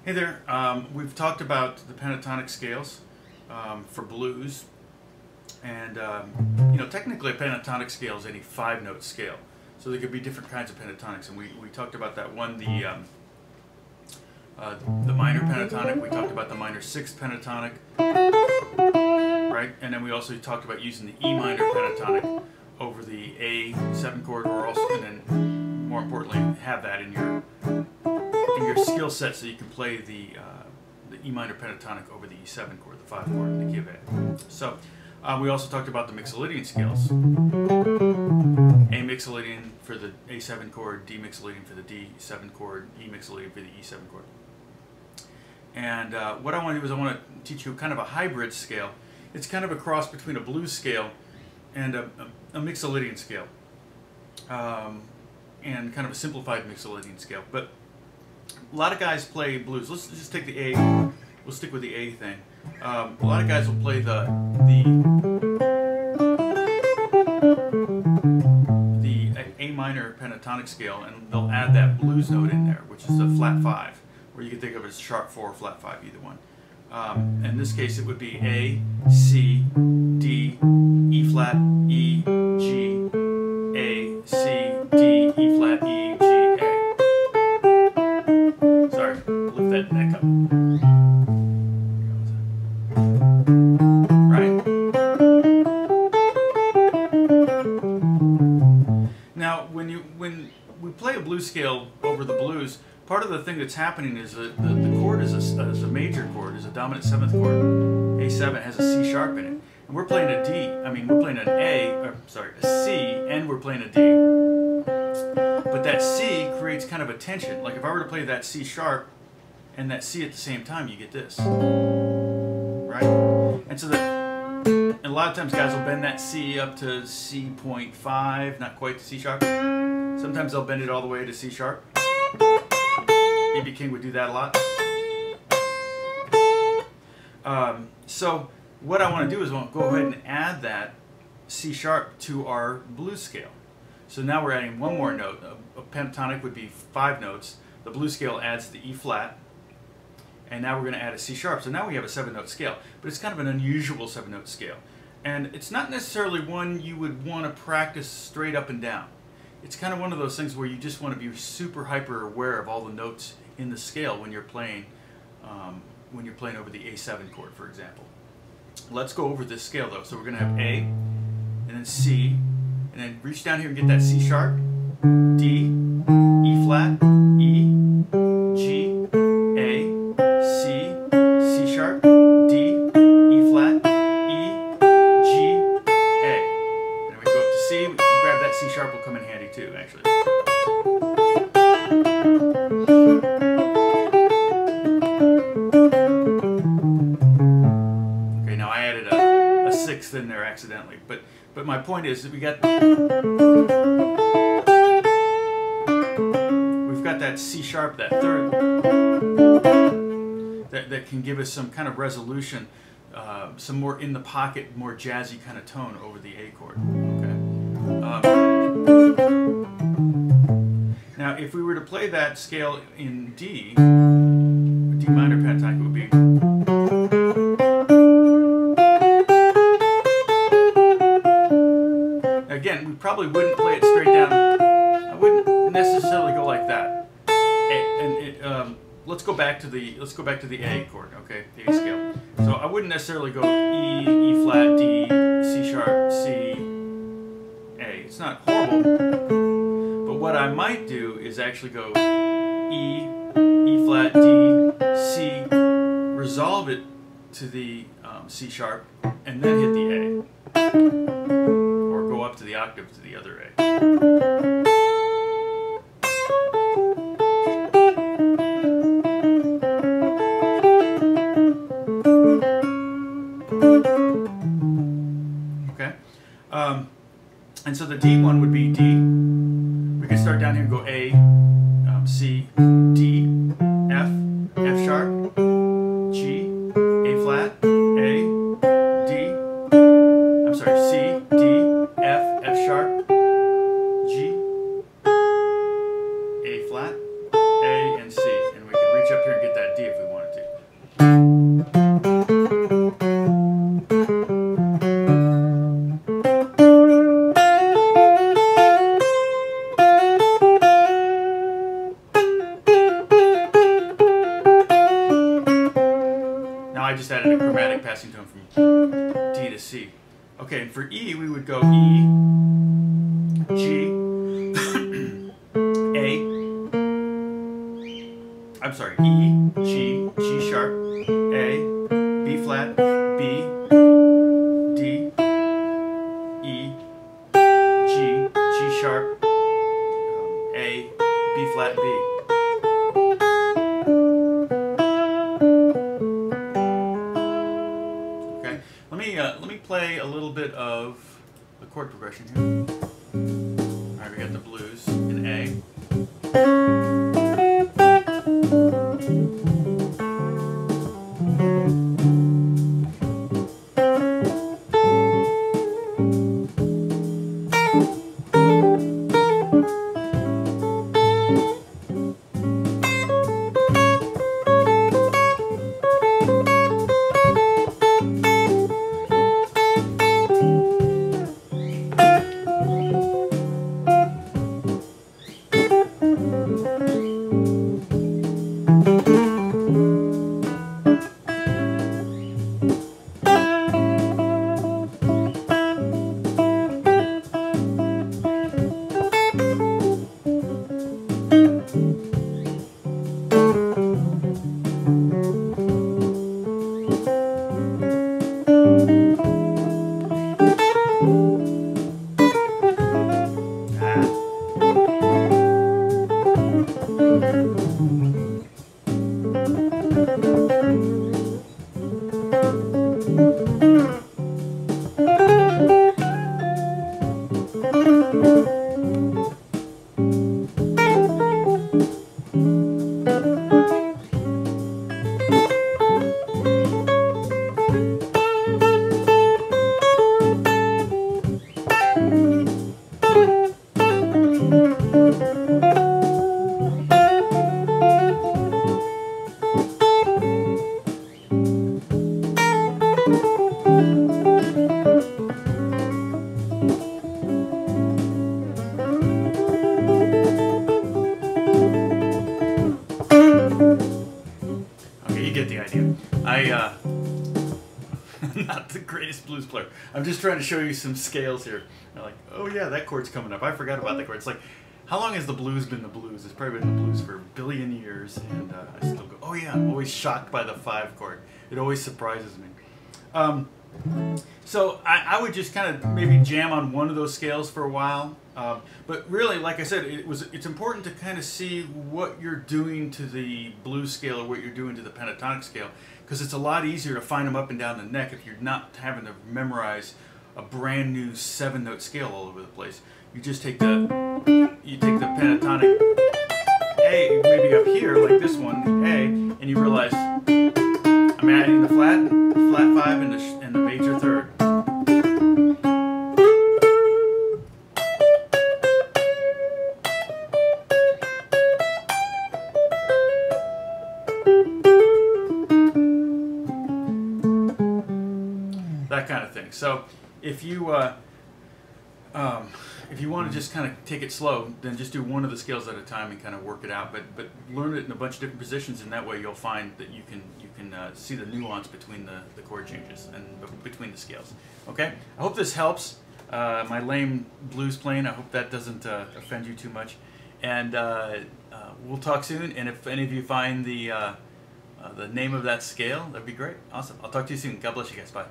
Hey there, we've talked about the pentatonic scales for blues, and technically a pentatonic scale is any 5-note scale, so there could be different kinds of pentatonics, and we talked about that one, the minor pentatonic. We talked about the minor 6th pentatonic, right? And then we also talked about using the E minor pentatonic over the A7 chord, or also, and then more importantly, have that in your skill set so you can play the E minor pentatonic over the E7 chord, the 5 chord, the key of A. So we also talked about the mixolydian scales. A mixolydian for the A7 chord, D mixolydian for the D7 chord, E mixolydian for the E7 chord. And what I want to do is I want to teach you kind of a hybrid scale. It's kind of a cross between a blues scale and a mixolydian scale, and kind of a simplified mixolydian scale. But a lot of guys play blues. Let's just take the A. We'll stick with the A thing. A lot of guys will play the A minor pentatonic scale, and they'll add that blues note in there, which is a flat 5, or you can think of it as sharp 4 or flat 5, either one. In this case, it would be A, C, D, E flat, E, G, A, C, D, E flat, E, G, A. Sorry, lift that neck up. Right? Now, when we play a blues scale over the blues, part of the thing that's happening is that the chord is a major chord, is a dominant 7th chord. A7 has a C sharp in it. And we're playing a D, we're playing an a C, and we're playing a D. But that C creates kind of a tension. Like if I were to play that C sharp and that C at the same time, you get this. Right? And so and a lot of times guys will bend that C up to C.5, not quite to C sharp. Sometimes they'll bend it all the way to C sharp. B.B. King would do that a lot. So what I want to do is go ahead and add that C sharp to our blues scale. So now we're adding one more note. A pentatonic would be 5 notes. The blues scale adds the E flat, and now we're going to add a C sharp. So now we have a 7-note scale, but it's kind of an unusual 7-note scale. And it's not necessarily one you would want to practice straight up and down. It's kind of one of those things where you just want to be super hyper aware of all the notes in the scale when you're playing over the A7 chord, for example. Let's go over this scale though. So we're going to have A, and then C, and then reach down here and get that C sharp, D, E flat, E, G, A, C, C sharp, D, E flat, E, G, A. And then we go up to C, we can grab that C sharp, will come in handy too, actually. In there accidentally, but my point is that we've got that C sharp, that 3rd, that can give us some kind of resolution, some more in the pocket, more jazzy kind of tone over the A chord. Okay. Now, if we were to play that scale in D minor pentatonic, it would be. Again, we probably wouldn't play it straight down. I wouldn't necessarily go like that. Let's go back to the A chord, okay, the A scale. So I wouldn't necessarily go E, E flat, D, C sharp, C, A. It's not horrible, but what I might do is actually go E, E flat, D, C, resolve it to the C sharp, and then hit the A. Up to the octave to the other A. Okay, and so the D one would be D. We can start down here and go A, C, D, F, F sharp, G, A flat, A, D. I'm sorry, C, D, F, F sharp, G, A flat, A, and C. And we can reach up here and get that D if we I just added a chromatic passing tone from D to C. Okay, and for E, we would go E, G, A, I'm sorry, E, G, G sharp, A, B flat, B, D, E, G, G sharp, A, B flat, B. Okay, let me play a little bit of the chord progression here. All right, we got the blues in A. I'm not the greatest blues player. I'm just trying to show you some scales here. You're like, oh yeah, that chord's coming up. I forgot about that chord. It's like, how long has the blues been the blues? It's probably been the blues for a billion years, and I still go, oh yeah, I'm always shocked by the 5 chord. It always surprises me. So I would just kind of maybe jam on one of those scales for a while. But really, like I said, it's important to kind of see what you're doing to the blues scale or what you're doing to the pentatonic scale, because it's a lot easier to find them up and down the neck if you're not having to memorize a brand new 7-note scale all over the place. You just take the pentatonic A, maybe up here like this one, A, and you realize I'm adding the flat 5 and the major third. That kind of thing. So if you want to just kind of take it slow, then just do one of the scales at a time and kind of work it out. But learn it in a bunch of different positions, and that way you'll find that you can see the nuance between the chord changes and between the scales. Okay, I hope this helps. My lame blues playing, I hope that doesn't offend you too much. And we'll talk soon. And if any of you find the name of that scale, that'd be great. Awesome. I'll talk to you soon. God bless you guys. Bye.